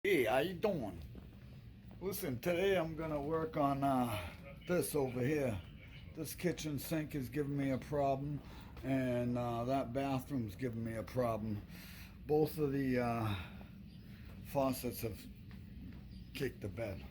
Hey, how you doing? Listen, today I'm gonna work on this over here. This kitchen sink is giving me a problem, and that bathroom's giving me a problem. Both of the faucets have kicked the bed.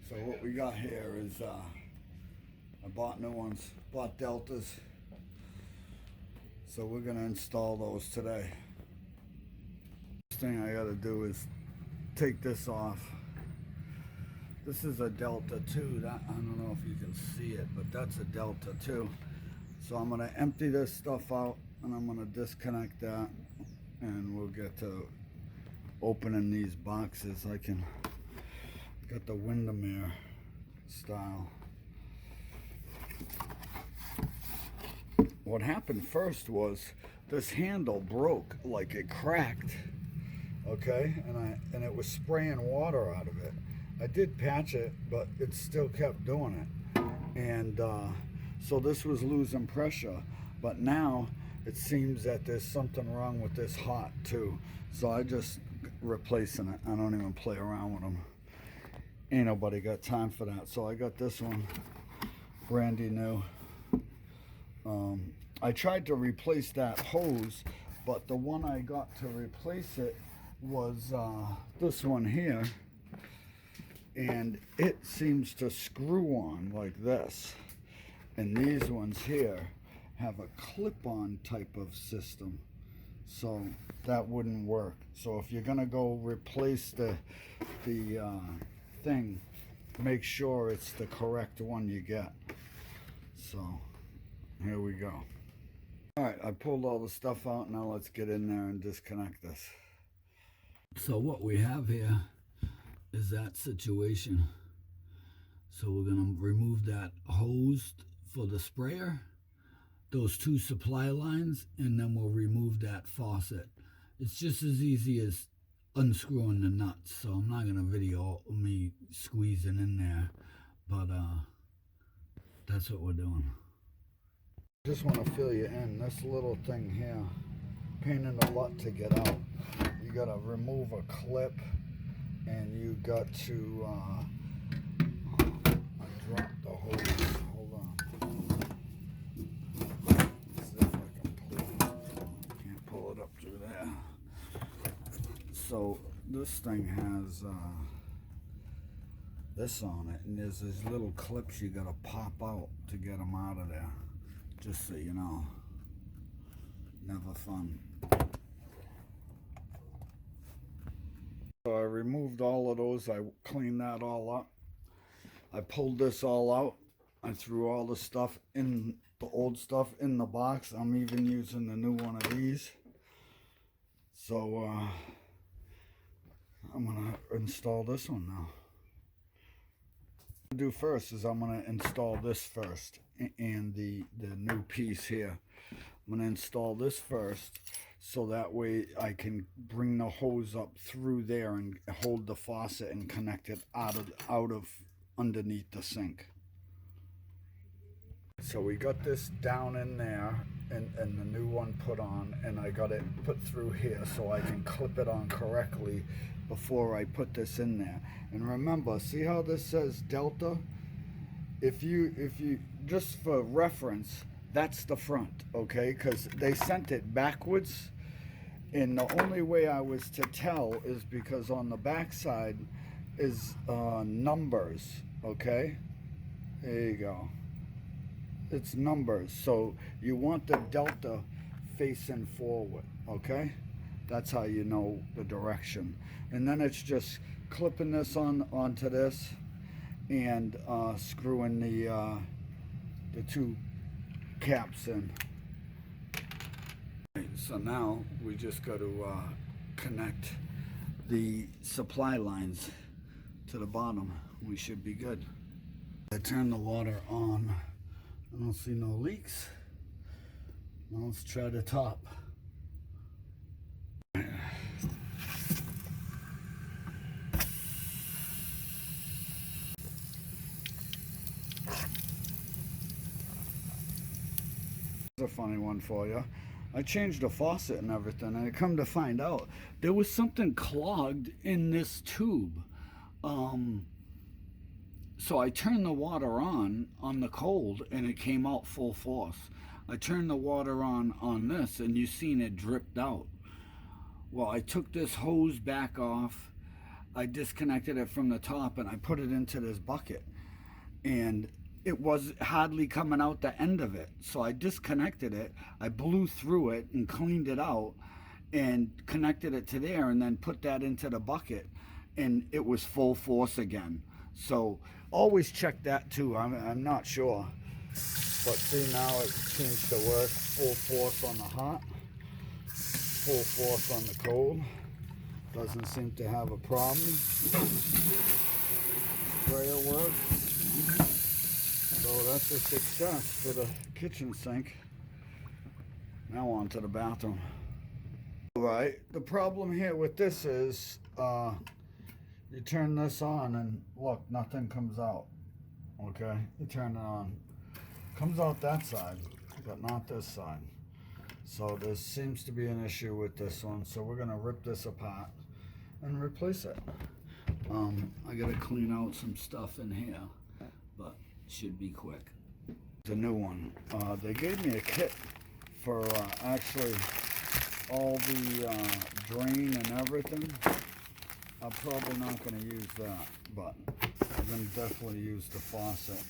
So what we got here is I bought new ones, bought Deltas. So we're gonna install those today. First thing I gotta do is take this off. This is a Delta 2. That, I don't know if you can see it, but that's a Delta 2. So I'm going to empty this stuff out and I'm going to disconnect that, and we'll get to opening these boxes. I can get the Windermere style. What happened first was this handle broke, like it cracked. Okay, and it was spraying water out of it. I did patch it, but it still kept doing it. And so this was losing pressure. But now it seems that there's something wrong with this hot too. So I just replacing it. I don't even play around with them. Ain't nobody got time for that. So I got this one brandy new. I tried to replace that hose, but the one I got to replace it was this one here, and it seems to screw on like this, and these ones here have a clip-on type of system, so that wouldn't work. So if you're gonna go replace the thing, make sure it's the correct one you get. So here we go. All right, I pulled all the stuff out. Now let's get in there and disconnect this. So what we have here is that situation. So we're going to remove that hose for the sprayer, those two supply lines, and then we'll remove that faucet. It's just as easy as unscrewing the nuts. So I'm not going to video me squeezing in there, but that's what we're doing. Just want to fill you in. This little thing here, pain in the butt to get out. You got to remove a clip, and you got to drop the hose. Hold on. Let's see if I can pull it up. Can't pull it up through there. So this thing has this on it, and there's these little clips you got to pop out to get them out of there. Just so you know. Never fun. So I removed all of those. I cleaned that all up. I pulled this all out. I threw all the stuff in, the old stuff in the box. I'm even using the new one of these. So I'm gonna install this one now. What I'm gonna do first is I'm gonna install this first, and the new piece here. I'm gonna install this first, so that way I can bring the hose up through there and hold the faucet and connect it out of underneath the sink. So we got this down in there, and the new one put on, and I got it put through here so I can clip it on correctly before I put this in there. And remember, see how this says Delta? If you just for reference, that's the front, okay? Because they sent it backwards, and the only way I was to tell is because on the back side is numbers, okay? There you go. It's numbers, so you want the Delta facing forward, okay? That's how you know the direction. And then it's just clipping this onto this, and screwing the two caps in. So now we just got to connect the supply lines to the bottom. We should be good. I turn the water on. I don't see no leaks. Now let's try the top. A funny one for you. I changed the faucet and everything, and I come to find out there was something clogged in this tube. So I turned the water on the cold, and it came out full force. I turned the water on this, and you seen it dripped out. Well, I took this hose back off, I disconnected it from the top, and I put it into this bucket, and it was hardly coming out the end of it. So I disconnected it, I blew through it and cleaned it out and connected it to there, and then put that into the bucket, and it was full force again. So always check that too. I'm not sure, but see, now it seems to work. Full force on the hot, full force on the cold. Doesn't seem to have a problem. Sprayer works. So that's a success for the kitchen sink. Now on to the bathroom. Alright, the problem here with this is you turn this on and look, nothing comes out. Okay, you turn it on. Comes out that side, but not this side. So there seems to be an issue with this one. So we're gonna rip this apart and replace it. I gotta clean out some stuff in here, but it should be quick. The new one. They gave me a kit for actually all the drain and everything. I'm probably not going to use that, but I'm going to definitely use the faucet.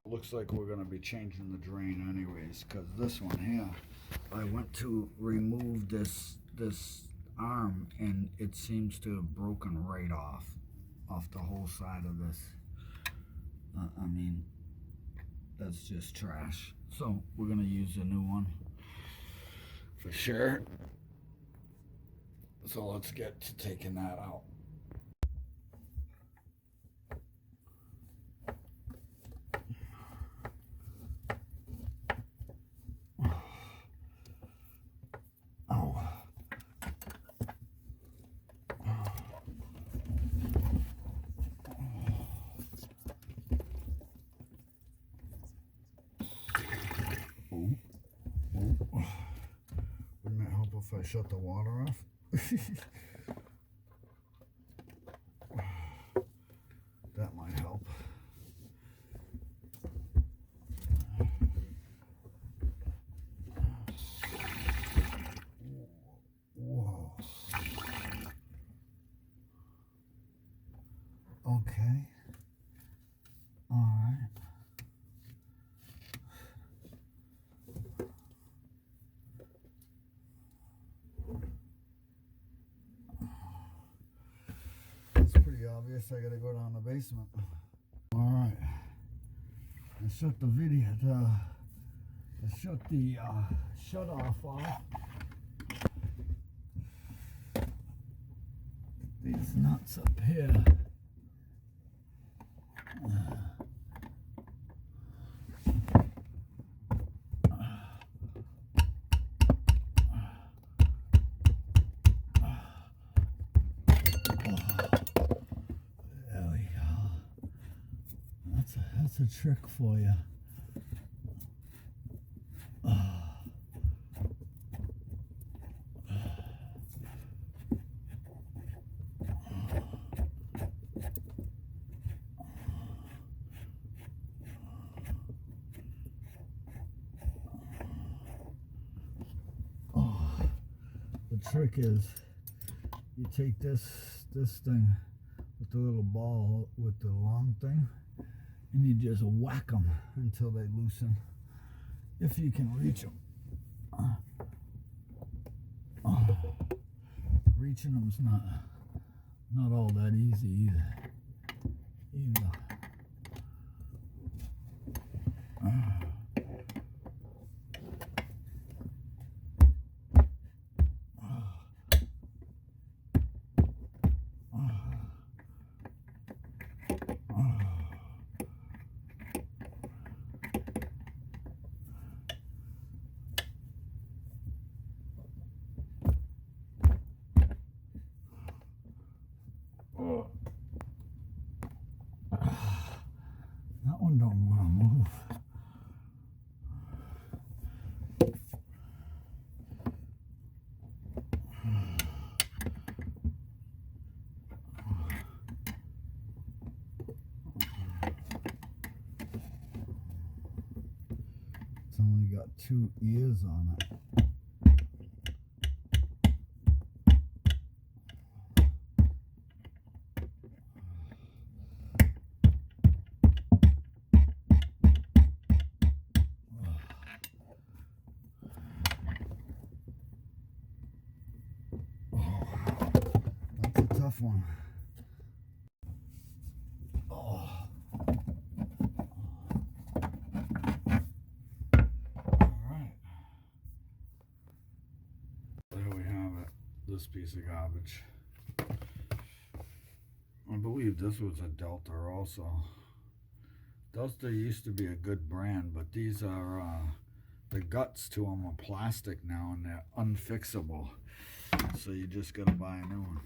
Looks like we're going to be changing the drain anyways, because this one here, I went to remove this arm, and it seems to have broken right off the whole side of this. I mean, that's just trash. So we're going to use a new one for sure. So let's get to taking that out. Wouldn't it help if I shut the water off? That might help. Whoa. Okay. All right. It's pretty obvious. I gotta go down the basement. All right. I shut the video. I shut the shut off. These nuts up here. That's a trick for you. The trick is you take this thing with the little ball with the long thing, and you just whack them until they loosen, if you can reach them. Reaching them's not all that easy either. only got 2 ears on it. That's a tough one. This piece of garbage. I believe this was a Delta also. Delta used to be a good brand, but these are the guts to them are plastic now and they're unfixable. So you just gotta buy a new one.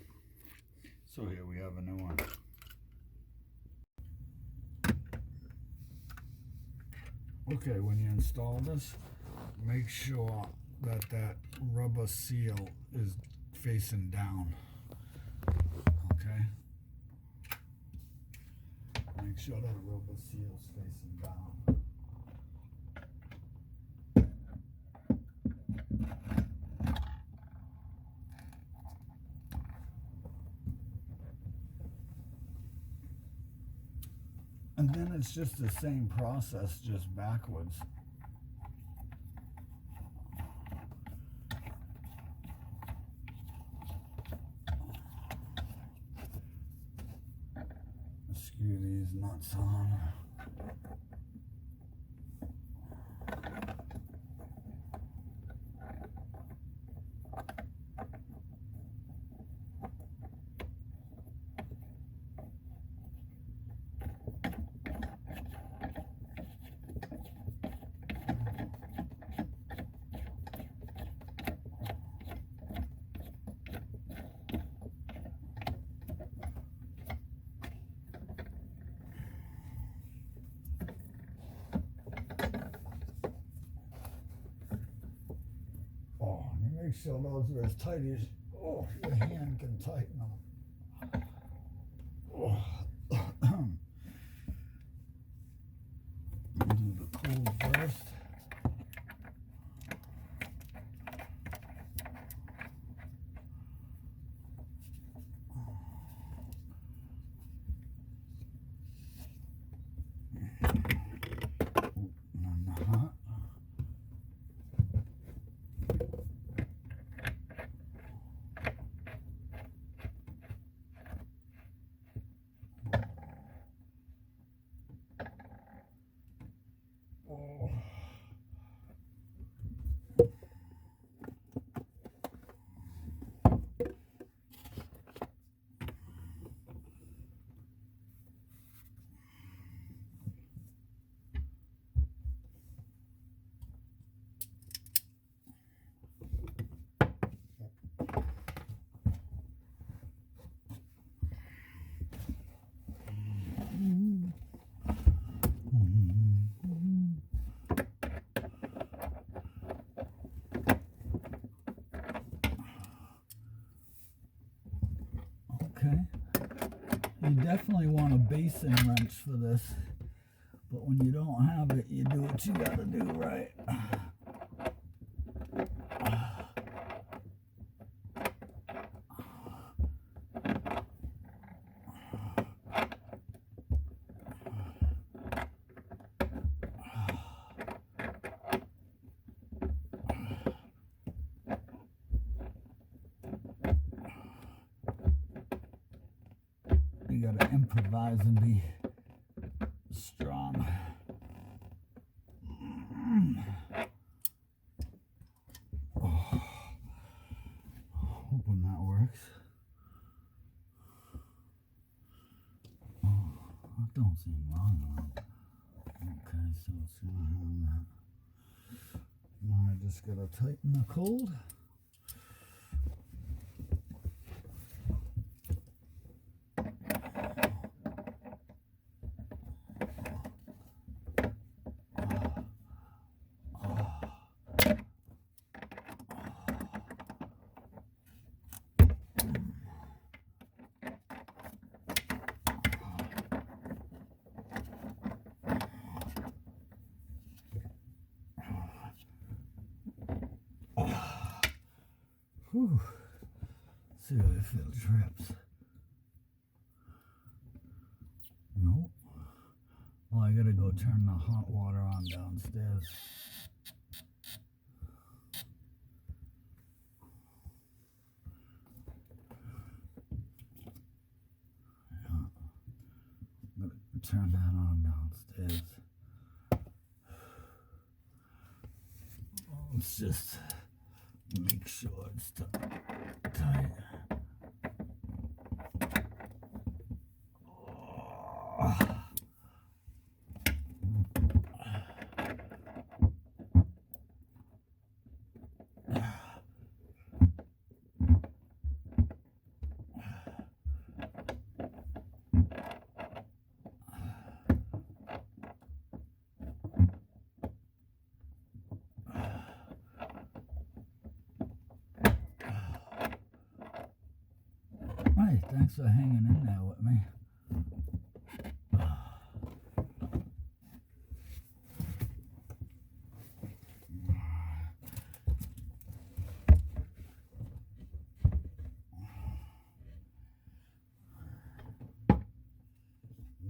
So here we have a new one. Okay, when you install this, make sure that that rubber seal is facing down. Okay, make sure that rubber seal is facing down. And then it's just the same process, just backwards. Screw these nuts on. Make sure those are as tight as your hand can tighten them. Do the cold first. Okay, you definitely want a basin wrench for this, but when you don't have it, you do what you gotta do, right? You gotta improvise and be strong. Hoping that works. That don't seem long enough. Okay, so it's gonna have that. Now I just gotta tighten the cold. Whew. See if it drips. Nope. Well, I gotta go turn the hot water on downstairs. Yeah. I'm gonna turn that on downstairs. Let's just make sure it's tight. Hey, thanks for hanging in there with me.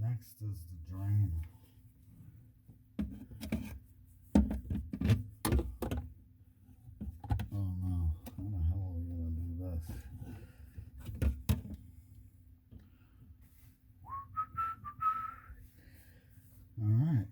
Next is the drain. Oh no, how the hell are we gonna do this? All right.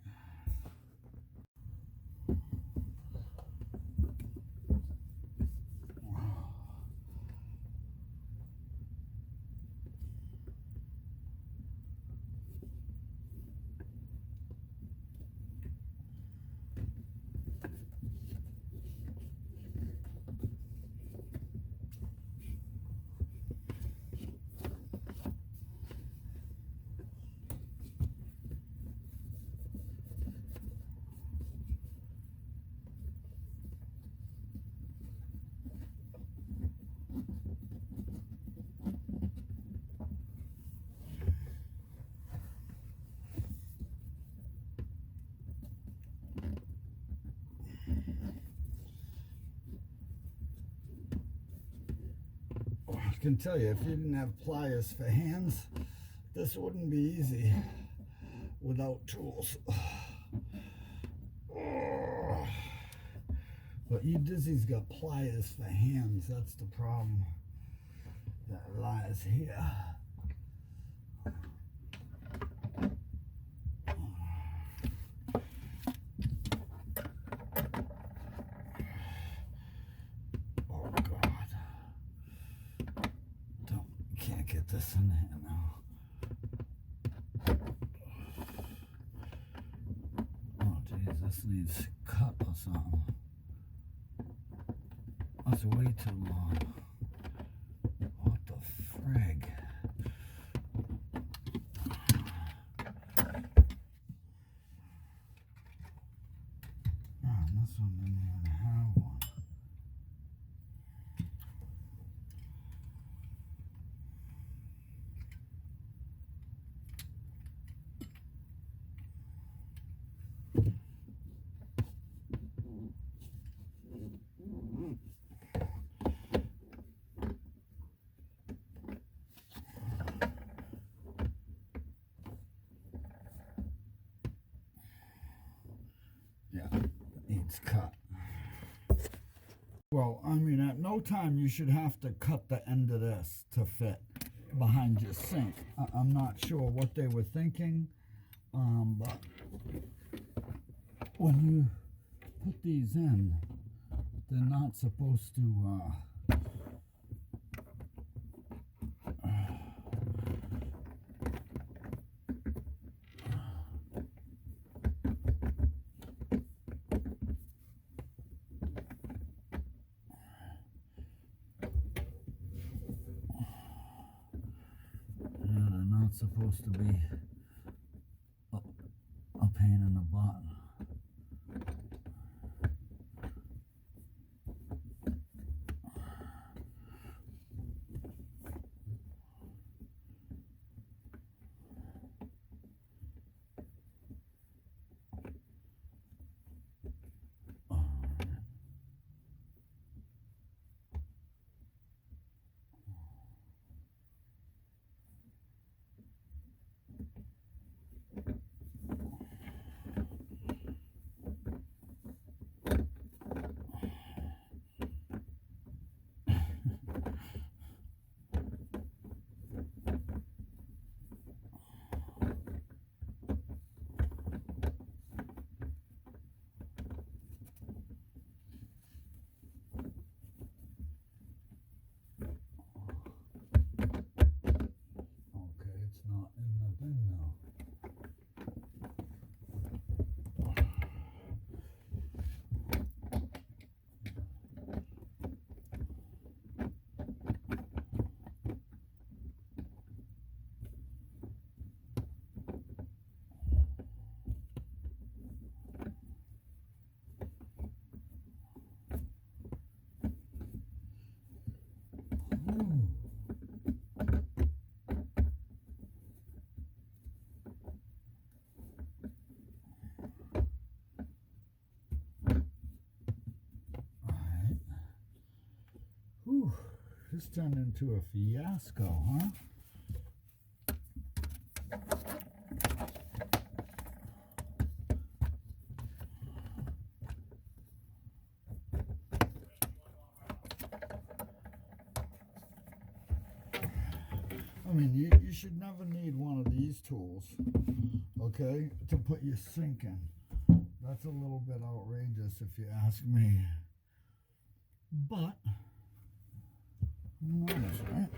I can tell you, if you didn't have pliers for hands, this wouldn't be easy without tools. But Udizzy's got pliers for hands. That's the problem that lies here. Oh God. Can't get this in there now. Oh geez, this needs cut or something. That's way too long. What the frig? Oh, this one didn't even have one. Yeah, it needs cut. Well, I mean, at no time you should have to cut the end of this to fit behind your sink. I'm not sure what they were thinking, but when you put these in, they're not supposed to supposed to be a pain in the butt. This turned into a fiasco, huh? I mean, you should never need one of these tools, okay, to put your sink in. That's a little bit outrageous if you ask me. But, who knows, right?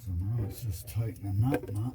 So now it's just tightening that nut.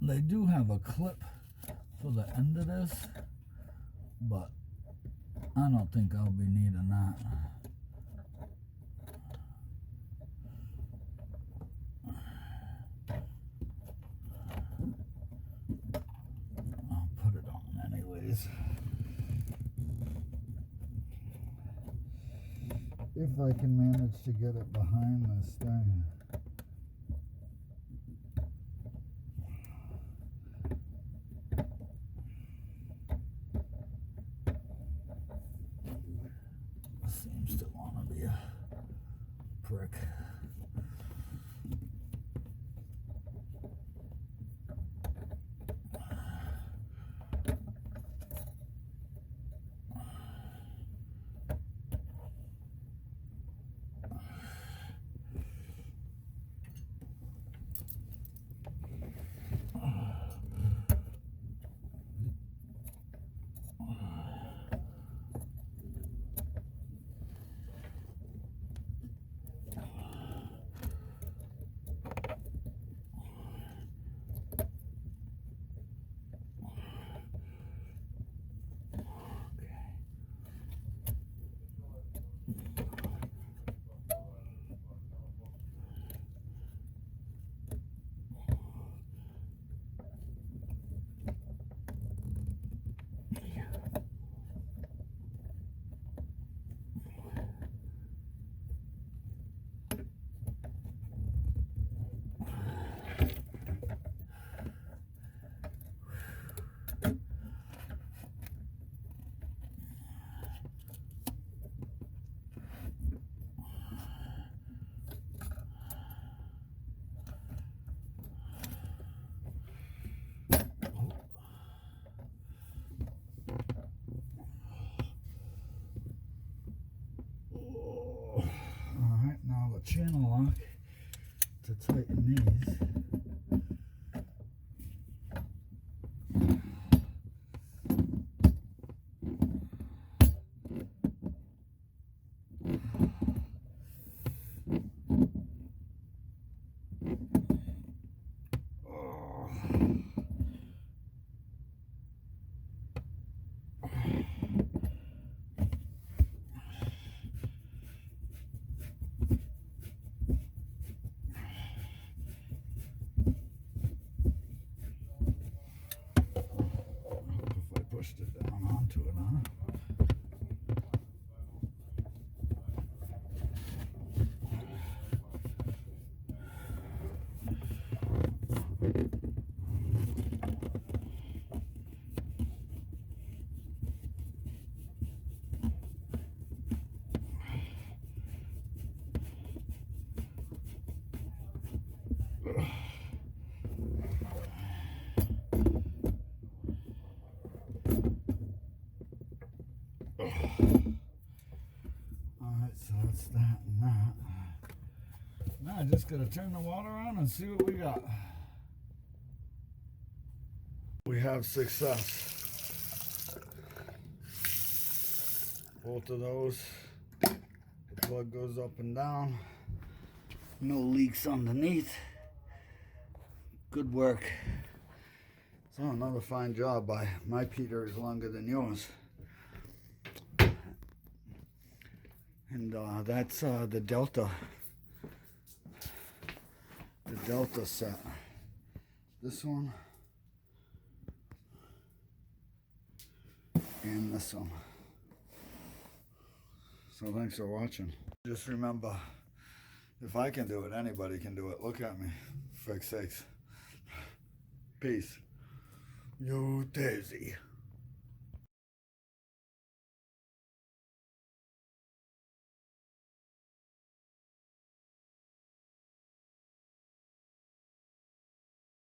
They do have a clip for the end of this, but I don't think I'll be needing that. I'll put it on anyways. If I can manage to get it behind this thing. Seems to want to be a prick. Alright, now the channel lock to tighten these. Now I just gotta turn the water on and see what we got. We have success. Both of those, the plug goes up and down. No leaks underneath. Good work. So another fine job. My Peter is longer than yours. And that's the Delta set. This one and this one. So thanks for watching. Just remember, if I can do it, anybody can do it. Look at me, for sakes. Peace. Udizzy.